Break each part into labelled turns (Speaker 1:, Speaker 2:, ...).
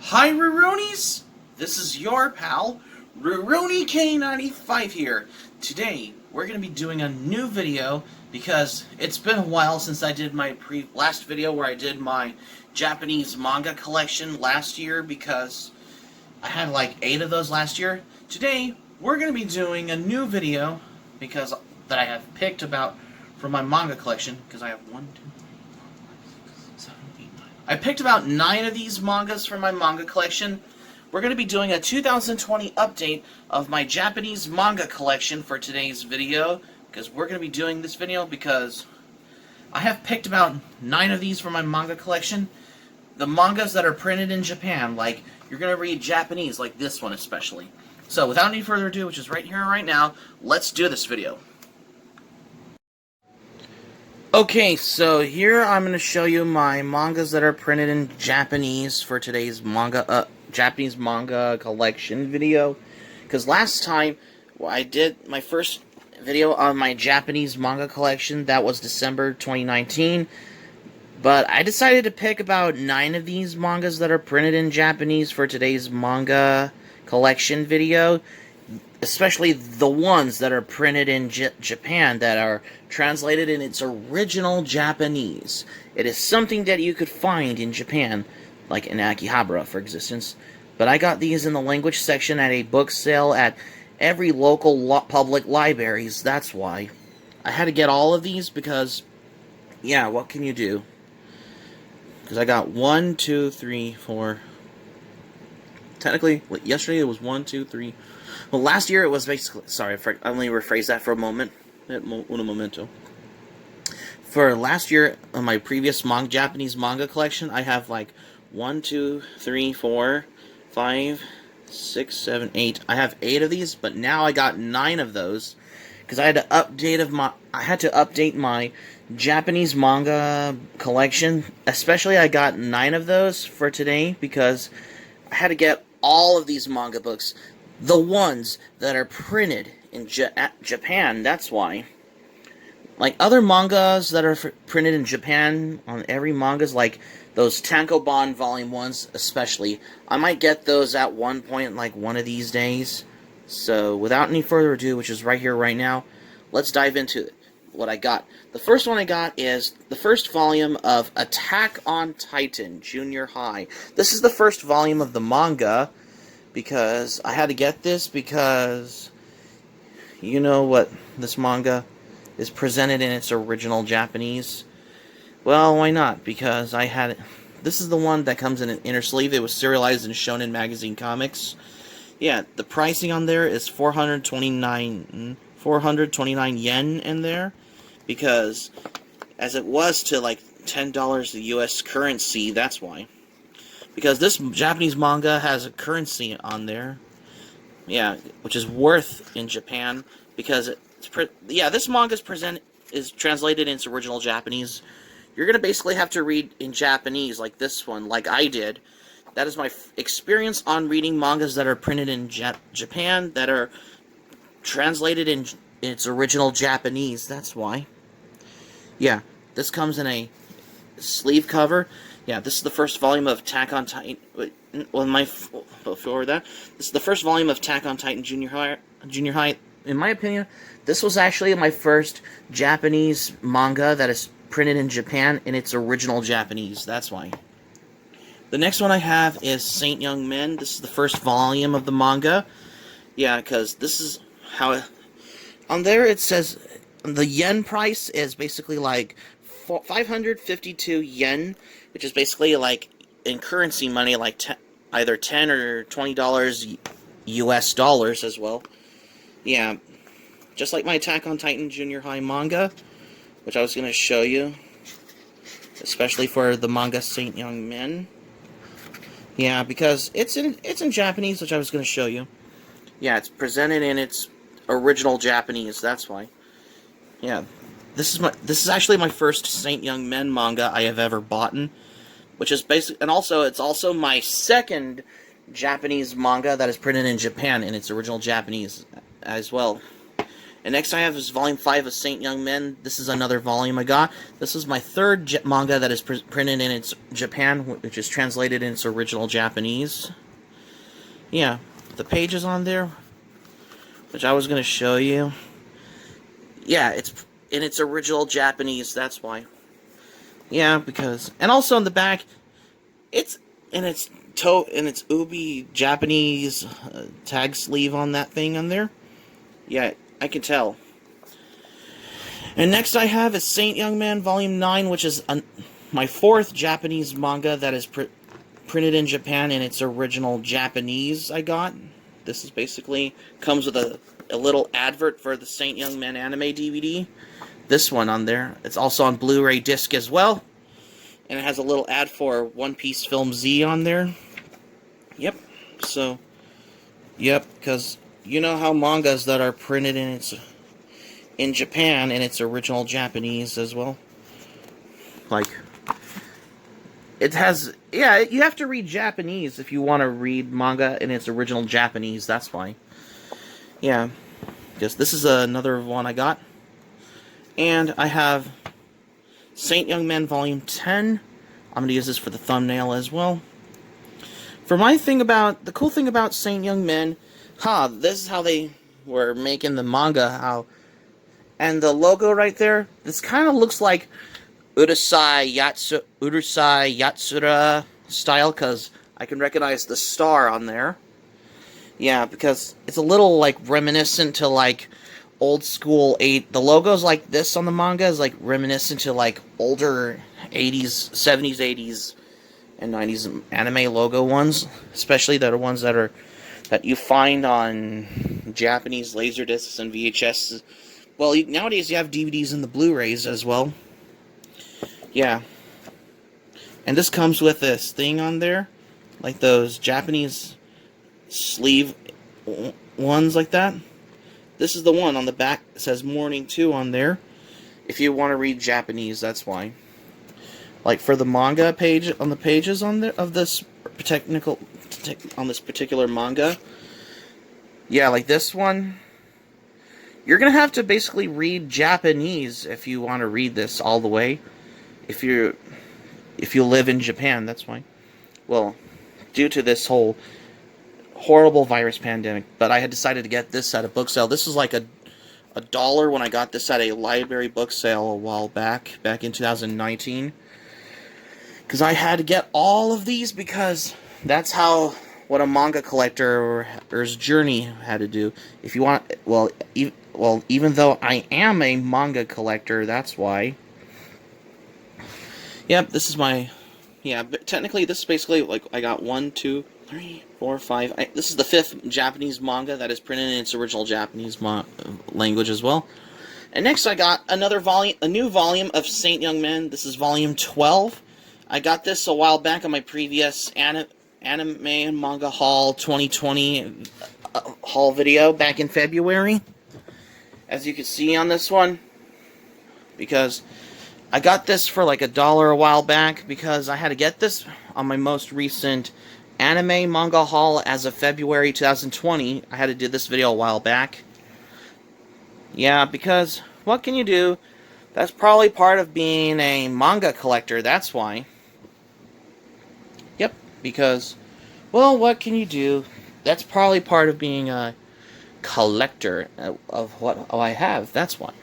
Speaker 1: Hi Ruronis! This is your pal, Ruroni K95 here. Today, we're going to be doing a new video because it's been a while since I did my last video where I did my Japanese manga collection last year because I had like 8 of those last year. Today, we're going to be doing a new video because that I have picked about from my manga collection because I have 1, 2, 3, 4, 5, 6, 7, 8, 9. I picked about 9 of these mangas from my manga collection. We're going to be doing a 2020 update of my Japanese manga collection for today's video, because we're going to be doing this video because I have picked about 9 of these from my manga collection. The mangas that are printed in Japan, like you're going to read Japanese, like this one especially. So without any further ado, which is right here right now, let's do this video. Okay, so here I'm going to show you my mangas that are printed in Japanese for today's Japanese manga collection video. Because last time I did my first video on my Japanese manga collection, that was December 2019. But I decided to pick about 9 of these mangas that are printed in Japanese for today's manga collection video. Especially the ones that are printed in Japan, that are translated in its original Japanese. It is something that you could find in Japan, like in Akihabara, for instance. But I got these in the language section at a book sale at every local public libraries. That's why I had to get all of these because, yeah, what can you do? Because I got 1, 2, 3, 4. Technically, yesterday it was 1, 2, 3. Well, last year it was basically... Sorry, let me rephrase that for a moment. Un momento. For last year, on my previous Japanese manga collection, I have like 1, 2, 3, 4, 5, 6, 7, 8. I have 8 of these, but now I got 9 of those because I had to update my Japanese manga collection. Especially, I got 9 of those for today because I had to get all of these manga books. The ones that are printed in Japan, that's why. Like other mangas that are printed in Japan, on every mangas, like those Tankobon Volume 1s especially, I might get those at one point, like one of these days. So, without any further ado, which is right here, right now, let's dive into what I got. The first one I got is the first volume of Attack on Titan, Junior High. This is the first volume of the manga, because I had to get this because you know what this manga is presented in its original Japanese. Well, why not? Because I had it. This is the one that comes in an inner sleeve. It was serialized in Shonen Magazine Comics. Yeah, the pricing on there is 429 yen in there, because as it was to like $10 the US currency, that's why. Because this Japanese manga has a currency on there, yeah, which is worth in Japan. Because this manga is translated in its original Japanese. You're gonna basically have to read in Japanese, like this one, like I did. That is my experience on reading mangas that are printed in Japan, that are translated in its original Japanese. That's why. Yeah, this comes in a sleeve cover. Yeah, this is the first volume of Attack on Titan. Before that, this is the first volume of Attack on Titan Junior High. In my opinion, this was actually my first Japanese manga that is printed in Japan in its original Japanese. That's why. The next one I have is Saint Young Men. This is the first volume of the manga. Yeah, because this is how on there it says the yen price is basically like 552 yen, which is basically like in currency money, like either $10 or $20 US dollars as well. Yeah, just like my Attack on Titan Junior High manga, which I was going to show you, especially for the manga Saint Young Men. Yeah, because it's in Japanese, which I was going to show you. Yeah, it's presented in its original Japanese. That's why. Yeah, this is actually my first Saint Young Men manga I have ever bought, which is it's also my second Japanese manga that is printed in Japan in its original Japanese as well. And next I have is Volume 5 of Saint Young Men. This is another volume I got. This is my third manga that is printed in its Japan, which is translated in its original Japanese. Yeah, the pages on there, which I was going to show you. Yeah, it's in its original Japanese, that's why. Yeah, because... And also on the back, it's in its ubi Japanese tag sleeve on that thing on there. Yeah, I can tell. And next I have is Saint Young Man Volume 9, which is my fourth Japanese manga that is printed in Japan in its original Japanese I got. This is basically, comes with a little advert for the Saint Young Man anime DVD. This one on there. It's also on Blu-ray disc as well. And it has a little ad for One Piece Film Z on there. Yep. So, yep, because you know how mangas that are printed in Japan in its original Japanese as well. Like, it has, yeah, you have to read Japanese if you want to read manga in its original Japanese, that's why. Yeah, because this is another one I got. And I have Saint Young Man Volume 10. I'm going to use this for the thumbnail as well. The cool thing about Saint Young Men, this is how they were making the manga, and the logo right there, this kind of looks like Urusei Yatsura style, because I can recognize the star on there. Yeah, because it's a little, like, reminiscent to, like, old school the logos like this on the manga is like reminiscent to like older 80s, 70s, 80s, and 90s anime logo ones, especially that are ones that you find on Japanese Laserdiscs and VHS. Well, nowadays you have DVDs and the Blu-rays as well. Yeah. And this comes with this thing on there, like those Japanese sleeve ones like that. This is the one on the back that says Morning 2 on there. If you want to read Japanese, that's why. Like for the manga page, on the pages on there of this particular manga. Yeah, like this one. You're going to have to basically read Japanese if you want to read this all the way. If you live in Japan, that's why. Well, due to this whole horrible virus pandemic, but I had decided to get this at a book sale. This was like a $1 when I got this at a library book sale a while back in 2019. Because I had to get all of these because that's what a manga collector's journey had to do. If you want, even though I am a manga collector, that's why. Yep, this is my, but technically this is basically like I got 1, 2, 3, 4, 5. This is the 5th Japanese manga that is printed in its original Japanese language as well. And next I got a new volume of Saint Young Men. This is volume 12. I got this a while back on my previous Anime and Manga Haul 2020 haul video back in February. As you can see on this one, because I got this for like $1 a while back because I had to get this on my most recent Anime Manga Haul as of February 2020. I had to do this video a while back. Yeah, because what can you do? That's probably part of being a manga collector, that's why. Yep, because, well, what can you do? That's probably part of being a collector of what I have, that's why.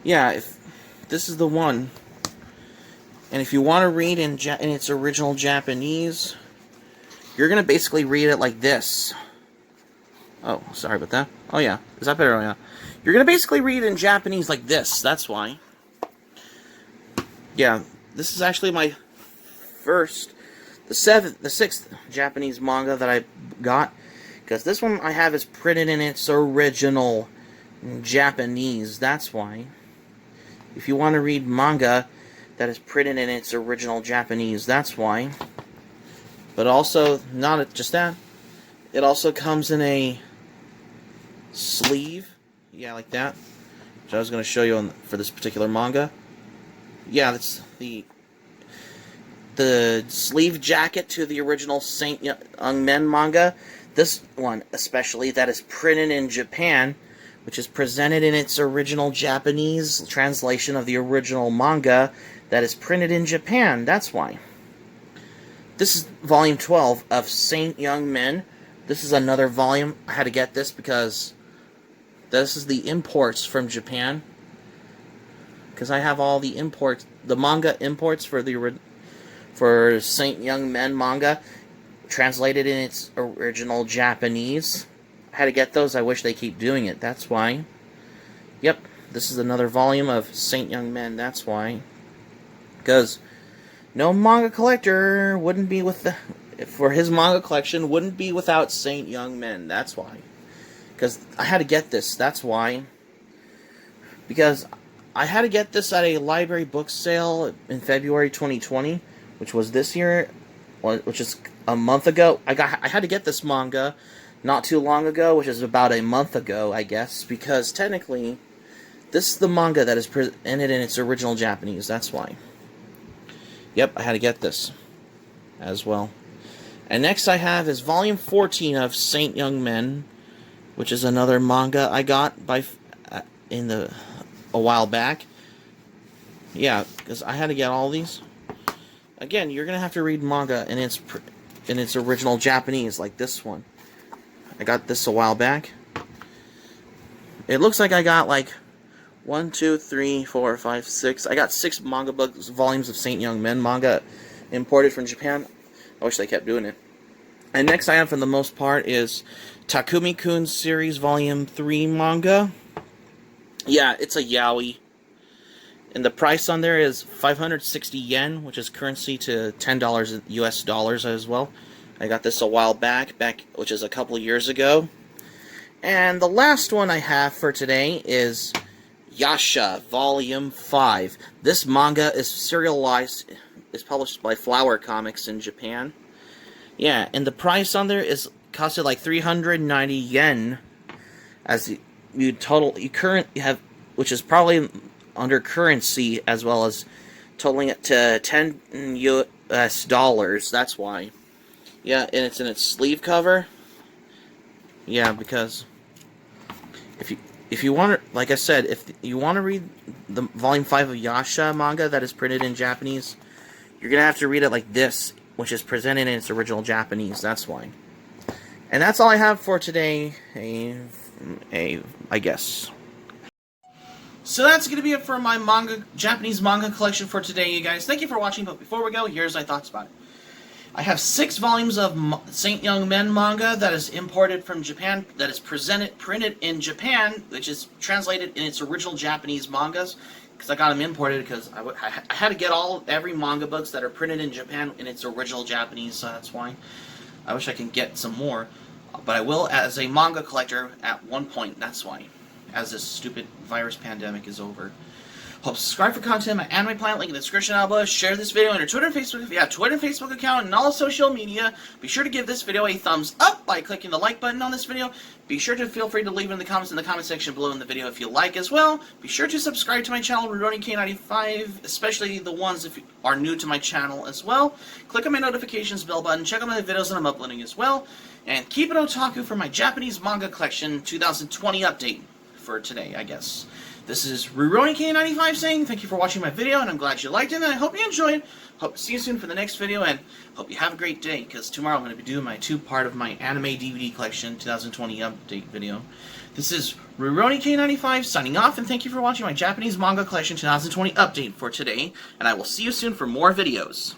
Speaker 1: Yeah, if this is the one. And if you want to read in its original Japanese, you're going to basically read it like this. Oh, sorry about that. Oh, yeah. Is that better? Oh, yeah. You're going to basically read it in Japanese like this. That's why. Yeah, this is actually my the 6th Japanese manga that I got. Because this one I have is printed in its original Japanese. That's why. If you want to read manga that is printed in its original Japanese, that's why. But also, not just that, it also comes in a sleeve, yeah, like that, which I was going to show you for this particular manga. Yeah, that's the sleeve jacket to the original Saint Young Men manga. This one, especially, that is printed in Japan, which is presented in its original Japanese translation of the original manga that is printed in Japan. That's why. This is volume 12 of Saint Young Men. This is another volume. I had to get this because this is the imports from Japan. Because I have all the imports, the manga imports for Saint Young Men manga, translated in its original Japanese. I had to get those. I wish they keep doing it. That's why. Yep, this is another volume of Saint Young Men. That's why. Because no manga collector wouldn't be for his manga collection wouldn't be without Saint Young Men. That's why. Because I had to get this. That's why. Because I had to get this at a library book sale in February 2020, which was this year, which is a month ago. I had to get this manga not too long ago, which is about a month ago, I guess, because technically this is the manga that is presented in its original Japanese. That's why. Yep, I had to get this as well. And next I have is volume 14 of Saint Young Men, which is another manga I got a while back. Yeah, because I had to get all these. Again, you're gonna have to read manga in its original Japanese, like this one. I got this a while back. It looks like I got like 1, 2, 3, 4, 5, 6. I got 6 manga books, volumes of Saint Young Men manga imported from Japan. I wish they kept doing it. And next I have, for the most part, is Takumi-kun's series volume 3 manga. Yeah, it's a yaoi. And the price on there is 560 yen, which is currency to $10 US dollars as well. I got this a while back, which is a couple of years ago. And the last one I have for today is Yasha, Volume 5. This manga is serialized, is published by Flower Comics in Japan. Yeah, and the price on there costed like 390 yen, as you currently have, which is probably under currency, as well as totaling it to 10 US dollars. That's why. Yeah, and it's in its sleeve cover. Yeah, because if you want to, like I said, if you want to read the volume 5 of Yasha manga that is printed in Japanese, you're gonna have to read it like this, which is presented in its original Japanese. That's why. And that's all I have for today. I guess. So that's going to be it for my Japanese manga collection for today, you guys. Thank you for watching, but before we go, here's my thoughts about it. I have 6 volumes of Saint Young Men manga that is imported from Japan, that is printed in Japan, which is translated in its original Japanese mangas, because I got them imported because I had to get every manga books that are printed in Japan in its original Japanese, so that's why. I wish I can get some more, but I will as a manga collector at one point, that's why, as this stupid virus pandemic is over. Hope subscribe for content, my anime planet, link in the description down below. Share this video on your Twitter and Facebook if you have Twitter and Facebook account, and all social media. Be sure to give this video a thumbs up by clicking the like button on this video. Be sure to feel free to leave in the comments section below in the video if you like as well. Be sure to subscribe to my channel, RurouniK95, especially the ones if you are new to my channel as well. Click on my notifications bell button, check out my videos that I'm uploading as well, and keep it otaku for my Japanese Manga Collection 2020 update for today, I guess. This is RurouniK95 saying thank you for watching my video, and I'm glad you liked it, and I hope you enjoyed. Hope to see you soon for the next video, and hope you have a great day, because tomorrow I'm going to be doing my 2-part of my anime DVD collection 2020 update video. This is RurouniK95 signing off, and thank you for watching my Japanese Manga Collection 2020 update for today, and I will see you soon for more videos.